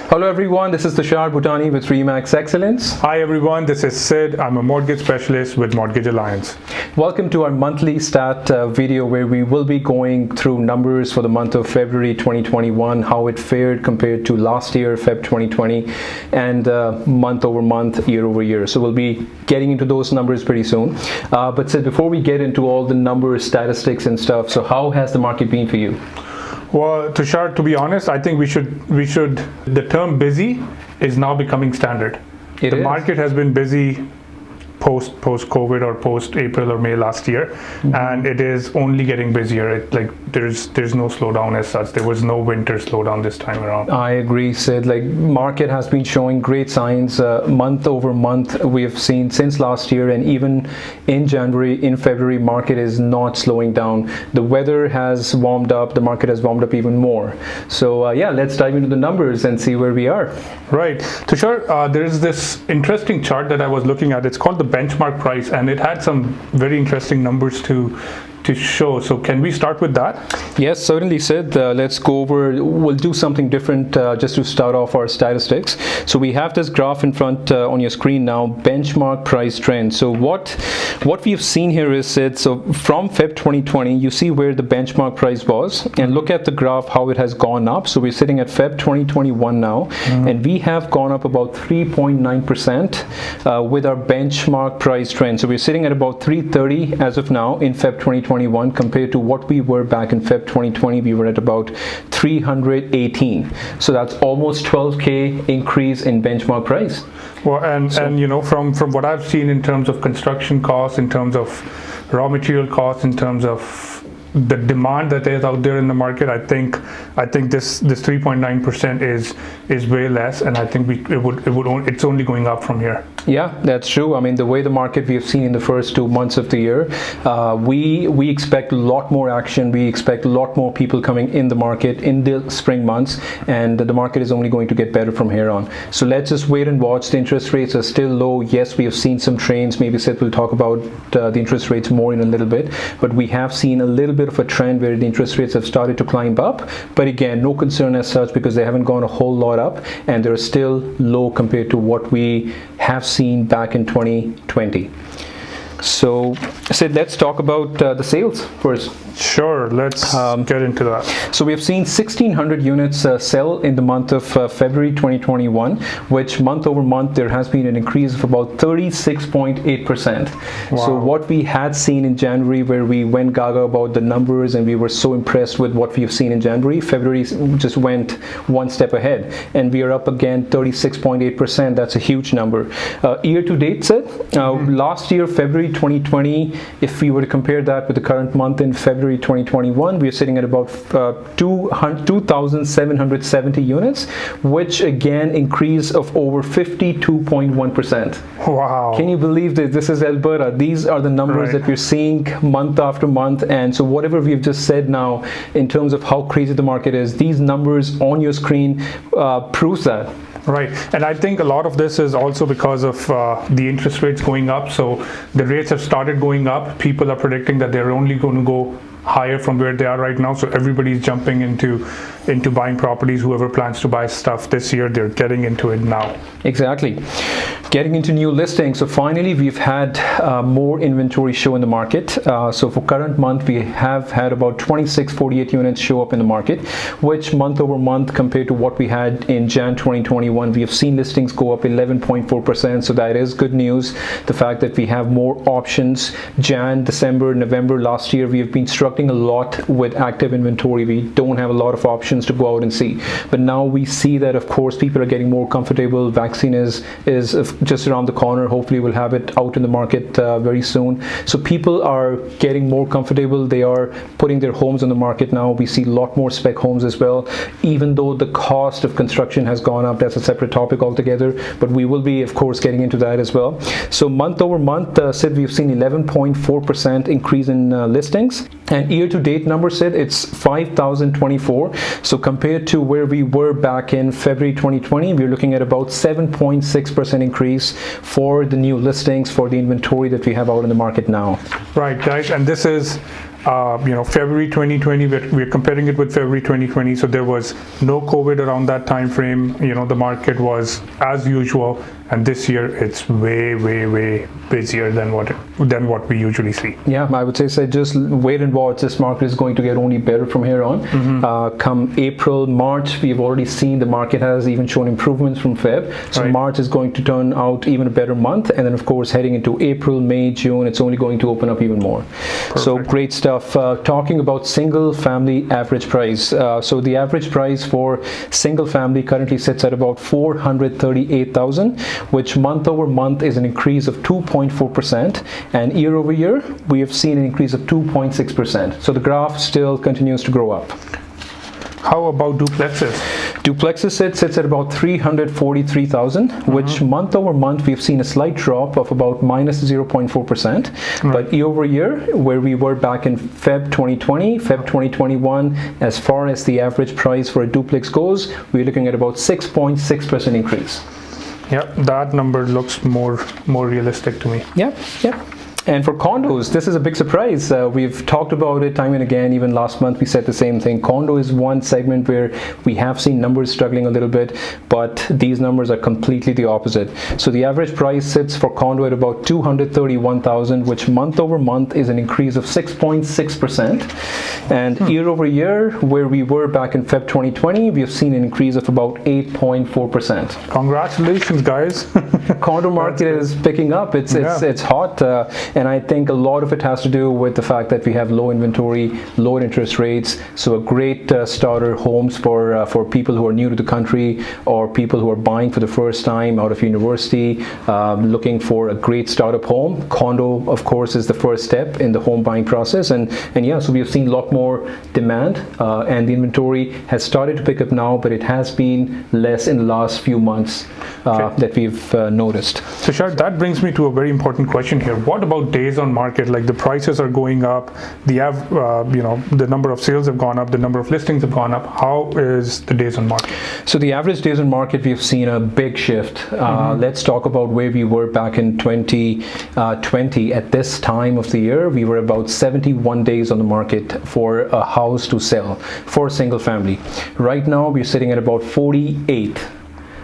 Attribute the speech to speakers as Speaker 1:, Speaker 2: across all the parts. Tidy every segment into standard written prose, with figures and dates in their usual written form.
Speaker 1: Hello everyone, this is Tushar Bhutani with Remax Excellence.
Speaker 2: Hi everyone, this is Sid. I'm a mortgage specialist with Mortgage Alliance.
Speaker 1: Welcome to our monthly stat video where we will be going through numbers for the month of February 2021, how it fared compared to last year, Feb 2020, and month over month, year over year. So we'll be getting into those numbers pretty soon. But Sid, before we get into all the numbers, statistics and stuff, so how has the market been for you?
Speaker 2: Well, Tushar, to be honest, I think the term busy is now becoming standard. The market has been busy post-COVID or post-April or May last year, and it is only getting busier. There's no slowdown as such. There was no winter slowdown this time around.
Speaker 1: I agree, Sid. Market has been showing great signs month over month. We have seen since last year, and even in January, in February, market is not slowing down. The weather has warmed up. The market has warmed up even more. So yeah, let's dive into the numbers and see where we are.
Speaker 2: Right, Tushar. There is this interesting chart that I was looking at. It's called the benchmark price, and it had some very interesting numbers to show. So can we start with that?
Speaker 1: Yes, certainly, Sid. Let's go over, we'll do something different just to start off our statistics. So we have this graph in front on your screen now, benchmark price trend. So what we've seen here is, Sid, so from Feb 2020, you see where the benchmark price was, and look at the graph how it has gone up. So we're sitting at Feb 2021 now, and we have gone up about 3.9% with our benchmark price trend. So we're sitting at about 330 as of now in Feb 2021 compared to what we were back in Feb 2020. We were at about 318. So that's almost 12K increase in benchmark price.
Speaker 2: Well, and you know, from what I've seen in terms of construction costs, in terms of raw material costs, in terms of the demand that is out there in the market, I think this 3.9% is way less, and I think it's only going up from here.
Speaker 1: Yeah, that's true. I mean, the way the market we have seen in the first 2 months of the year, we expect a lot more action. We expect a lot more people coming in the market in the spring months, and the market is only going to get better from here on. So let's just wait and watch. The interest rates are still low. Yes, we have seen some trends. Maybe Seth will talk about the interest rates more in a little bit, but we have seen a little bit of a trend where the interest rates have started to climb up. But again, no concern as such because they haven't gone a whole lot up, and they're still low compared to what we have seen back in 2020. So, Sid, let's talk about the sales first.
Speaker 2: Sure, let's get into that.
Speaker 1: So we have seen 1,600 units sell in the month of February 2021, which month over month there has been an increase of about 36.8%.
Speaker 2: Wow.
Speaker 1: So what we had seen in January, where we went gaga about the numbers and we were so impressed with what we have seen in January, February just went one step ahead, and we are up again 36.8%. That's a huge number. Year to date, Sid, last year, February 2020, if we were to compare that with the current month in February 2021, we are sitting at about 2,770 units, which again increase of over 52.1%.
Speaker 2: Wow.
Speaker 1: Can you believe that? This is Alberta. These are the numbers that we're seeing month after month. And so whatever we've just said now in terms of how crazy the market is, these numbers on your screen proves that.
Speaker 2: Right, and I think a lot of this is also because of the interest rates going up. So the rates have started going up. People are predicting that they're only going to go higher from where they are right now. So everybody's jumping into buying properties. Whoever plans to buy stuff this year, they're getting into it now.
Speaker 1: Exactly. Getting into new listings. So finally, we've had more inventory show in the market. So for current month, we have had about 2648 units show up in the market, which month over month compared to what we had in Jan 2021, we have seen listings go up 11.4%. So that is good news. The fact that we have more options. Jan, December, November last year, we have been struggling a lot with active inventory. We don't have a lot of options to go out and see. But now we see that, of course, people are getting more comfortable. Vaccine is just around the corner. Hopefully we'll have it out in the market very soon. So people are getting more comfortable. They are putting their homes on the market now. We see a lot more spec homes as well, even though the cost of construction has gone up. That's a separate topic altogether, but we will be, of course, getting into that as well. So month over month, Sid, we've seen 11.4% increase in listings. And year-to-date number said it's 5,024. So compared to where we were back in February 2020, we're looking at about 7.6% increase for the new listings, for the inventory that we have out in the market now.
Speaker 2: Right, guys, and this is February 2020. We're comparing it with February 2020. So there was no COVID around that time frame. The market was as usual. And this year, it's way, way, way busier than what we usually see.
Speaker 1: Yeah, I would say just wait and watch. This market is going to get only better from here on. Come April, March, we've already seen the market has even shown improvements from Feb. So right. March is going to turn out even a better month. And then, of course, heading into April, May, June, it's only going to open up even more. Perfect. So great stuff. Talking about single family average price. So the average price for single family currently sits at about 438,000. Which month over month is an increase of 2.4%, and year over year we have seen an increase of 2.6%. So the graph still continues to grow up.
Speaker 2: How about duplexes?
Speaker 1: Duplexes sits at about 343,000, which month over month we've seen a slight drop of about minus 0.4%. But year over year, where we were back in Feb 2020, Feb 2021, as far as the average price for a duplex goes, we're looking at about 6.6% increase.
Speaker 2: Yeah, that number looks more realistic to me.
Speaker 1: Yeah. And for condos, this is a big surprise. We've talked about it time and again. Even last month, we said the same thing. Condo is one segment where we have seen numbers struggling a little bit, but these numbers are completely the opposite. So the average price sits for condo at about 231,000, which month over month is an increase of 6.6%. And year over year, where we were back in Feb 2020, we have seen an increase of about 8.4%.
Speaker 2: Congratulations, guys.
Speaker 1: Condo market is picking up. It's hot. And I think a lot of it has to do with the fact that we have low inventory, low interest rates. So a great starter homes for people who are new to the country, or people who are buying for the first time out of university, looking for a great startup home. Condo, of course, is the first step in the home buying process. And yeah, so we have seen a lot more demand, and the inventory has started to pick up now, but it has been less in the last few months that we've noticed.
Speaker 2: So Shar, that brings me to a very important question here. What about days on market? Like the prices are going up, the number of sales have gone up, the number of listings have gone up. How is the days on market?
Speaker 1: So the average days on market, we've seen a big shift. Let's talk about where we were back in 2020. At this time of the year, we were about 71 days on the market for a house to sell for a single family. Right now, we're sitting at about 48.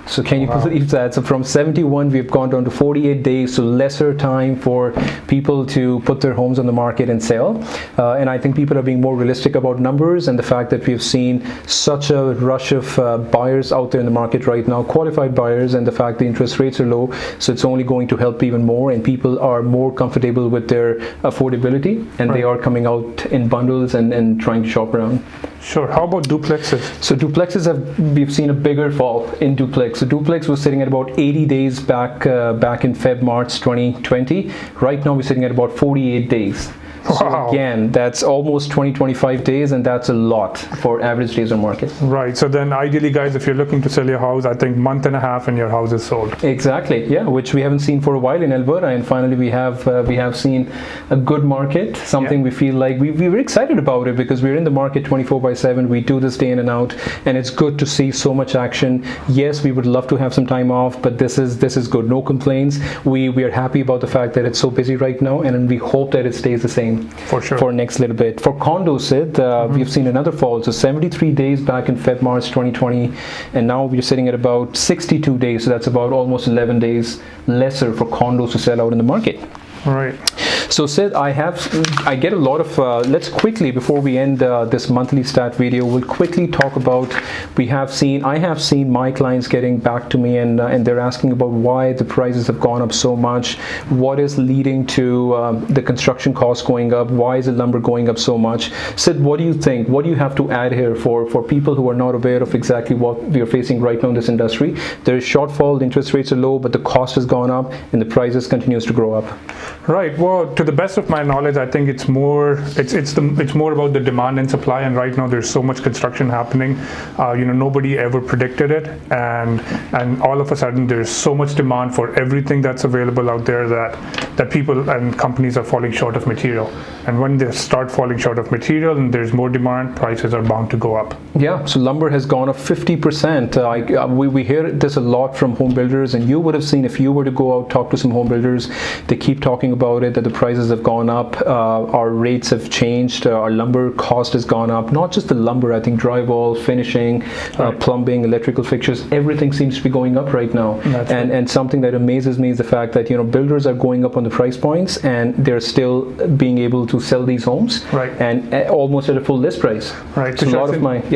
Speaker 1: So can you believe that? So from 71, we've gone down to 48 days, so lesser time for people to put their homes on the market and sell. And I think people are being more realistic about numbers, and the fact that we've seen such a rush of buyers out there in the market right now, qualified buyers, and the fact the interest rates are low. So it's only going to help even more, and people are more comfortable with their affordability, and they are coming out in bundles and trying to shop around.
Speaker 2: Sure. How about duplexes?
Speaker 1: So duplexes we've seen a bigger fall in duplex. So duplex was sitting at about 80 days back in Feb, March 2020. Right now we're sitting at about 48 days. So again, that's almost 20-25 days, and that's a lot for average days on market.
Speaker 2: Right. So then ideally, guys, if you're looking to sell your house, I think month and a half and your house is sold.
Speaker 1: Exactly. Yeah, which we haven't seen for a while in Alberta, and finally we have seen a good market, something we feel like we were excited about it, because we're in the market 24/7. We do this day in and out, and it's good to see so much action. Yes, we would love to have some time off, but this is good. No complaints. We are happy about the fact that it's so busy right now, and we hope that it stays the same
Speaker 2: for sure
Speaker 1: for next little bit. For condos, Sid, we've seen another fall. So 73 days back in Feb, March 2020, and now we're sitting at about 62 days. So that's about almost 11 days lesser for condos to sell out in the market.
Speaker 2: Right.
Speaker 1: So Sid, I get a lot of, let's quickly, before we end this monthly stat video, we'll quickly talk about, I have seen my clients getting back to me, and they're asking about why the prices have gone up so much, what is leading to the construction costs going up, why is the lumber going up so much. Sid, what do you think? What do you have to add here for people who are not aware of exactly what we are facing right now in this industry? There is shortfall, the interest rates are low, but the cost has gone up and the prices continues to grow up.
Speaker 2: Right. Well, to the best of my knowledge, I think it's more about the demand and supply. And right now, there's so much construction happening. Nobody ever predicted it, and all of a sudden, there's so much demand for everything that's available out there that people and companies are falling short of material. And when they start falling short of material and there's more demand, prices are bound to go up.
Speaker 1: Yeah, so lumber has gone up 50%. We hear this a lot from home builders, and you would have seen if you were to go out talk to some home builders, they keep talking about it, that the prices have gone up, our rates have changed, our lumber cost has gone up. Not just the lumber, I think drywall, finishing, plumbing, electrical fixtures, everything seems to be going up right now. And something that amazes me is the fact that builders are going up on the price points, and they're still being able to sell these homes, and almost at a full list price.
Speaker 2: Right.
Speaker 1: So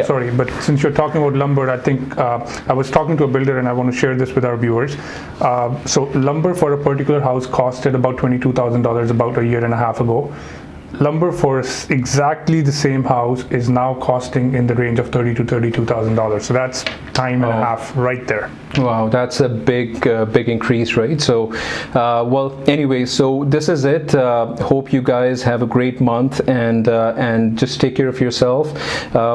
Speaker 2: Sorry, but since you're talking about lumber, I think I was talking to a builder, and I want to share this with our viewers. So lumber for a particular house costed about $22,000 about a year and a half ago. Lumber for exactly the same house is now costing in the range of $30,000 to $32,000. So that's time and a half right there.
Speaker 1: Wow, that's a big increase, right? So, anyway, so this is it. Hope you guys have a great month, and just take care of yourself.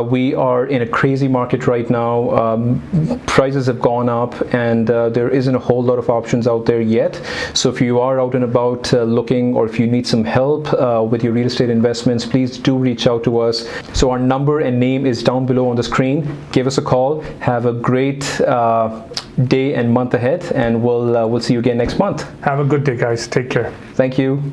Speaker 1: We are in a crazy market right now. Prices have gone up, and there isn't a whole lot of options out there yet. So if you are out and about looking, or if you need some help with your real estate investments, please do reach out to us. So our number and name is down below on the screen. Give us a call. Have a great day and month ahead, and we'll see you again next month.
Speaker 2: Have a good day, guys. Take care.
Speaker 1: Thank you.